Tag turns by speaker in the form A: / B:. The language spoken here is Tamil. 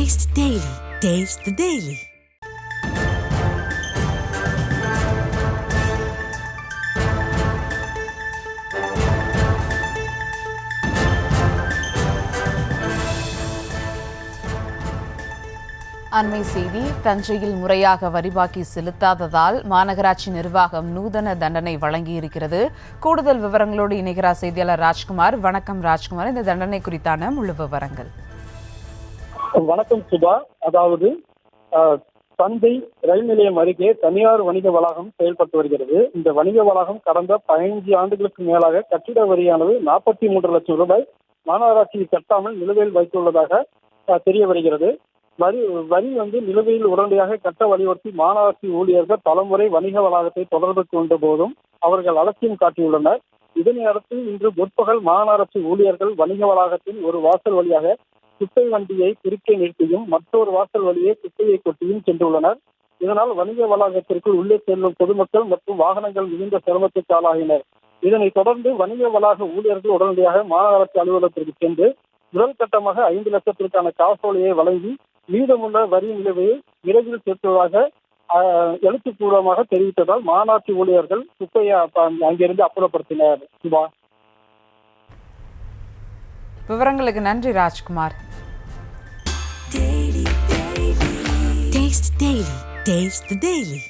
A: Taste the Daily. Taste the Daily.
B: அண்மை செய்தி. தஞ்சையில் முறையாக வரிபாக்கி செலுத்தாததால் மாநகராட்சி நிர்வாகம் நூதன தண்டனை வழங்கியிருக்கிறது. கூடுதல் விவரங்களோடு இணைகிறார் செய்தியாளர் ராஜ்குமார். வணக்கம் ராஜ்குமார், இந்த தண்டனை குறித்தான முழு விவரங்கள்.
C: வணக்கம் சுபா. அதாவது தஞ்சை ரயில் நிலையம் அருகே தனியார் வணிக வளாகம் செயல்பட்டு வருகிறது. இந்த வணிக வளாகம் கடந்த 15 ஆண்டுகளுக்கு மேலாக கட்டிட வரியானது 43 லட்சம் ரூபாய் மாநகராட்சி கட்டாமல் நிலுவையில் வைத்துள்ளதாக தெரிய வருகிறது. வரி நிலுவையில் உடனடியாக கட்ட வலியுறுத்தி மாநகராட்சி ஊழியர்கள் பலமுறை வணிக வளாகத்தை தொடர்பு கொண்ட போதும் அவர்கள் அலட்சியம் காட்டியுள்ளனர். இதனை அடுத்து இன்று முற்பகல் மாநகராட்சி ஊழியர்கள் வணிக வளாகத்தின் ஒரு வாசல் வழியாக குப்பை வண்டியை குறுக்கே நிறுத்தியும் மற்றொரு வாசல் வழியே குப்பையை கொட்டியும் சென்றுள்ளனர். இதனால் வணிக வளாகத்திற்குள் உள்ளே செல்லும் பொதுமக்கள் மற்றும் வாகனங்கள் மிகுந்த சிரமத்துக்கு ஆளாகினர். இதனைத் தொடர்ந்து வணிக வளாக ஊழியர்கள் உடனடியாக மாநகராட்சி அலுவலகத்திற்கு சென்று முதல் கட்டமாக 5 லட்சத்திற்கான காசோலையை வழங்கி மீதமுள்ள வரி நிலுவையை விரைவில் செலுத்துவதாக எழுத்துப்பூர்வமாக தெரிவித்ததால் மாநகராட்சி ஊழியர்கள் குப்பையை அங்கிருந்து அப்புறப்படுத்தினர். சுபா,
B: விவரங்களுக்கு நன்றி Rajkumar.
A: Taste the Daily. Taste the Daily.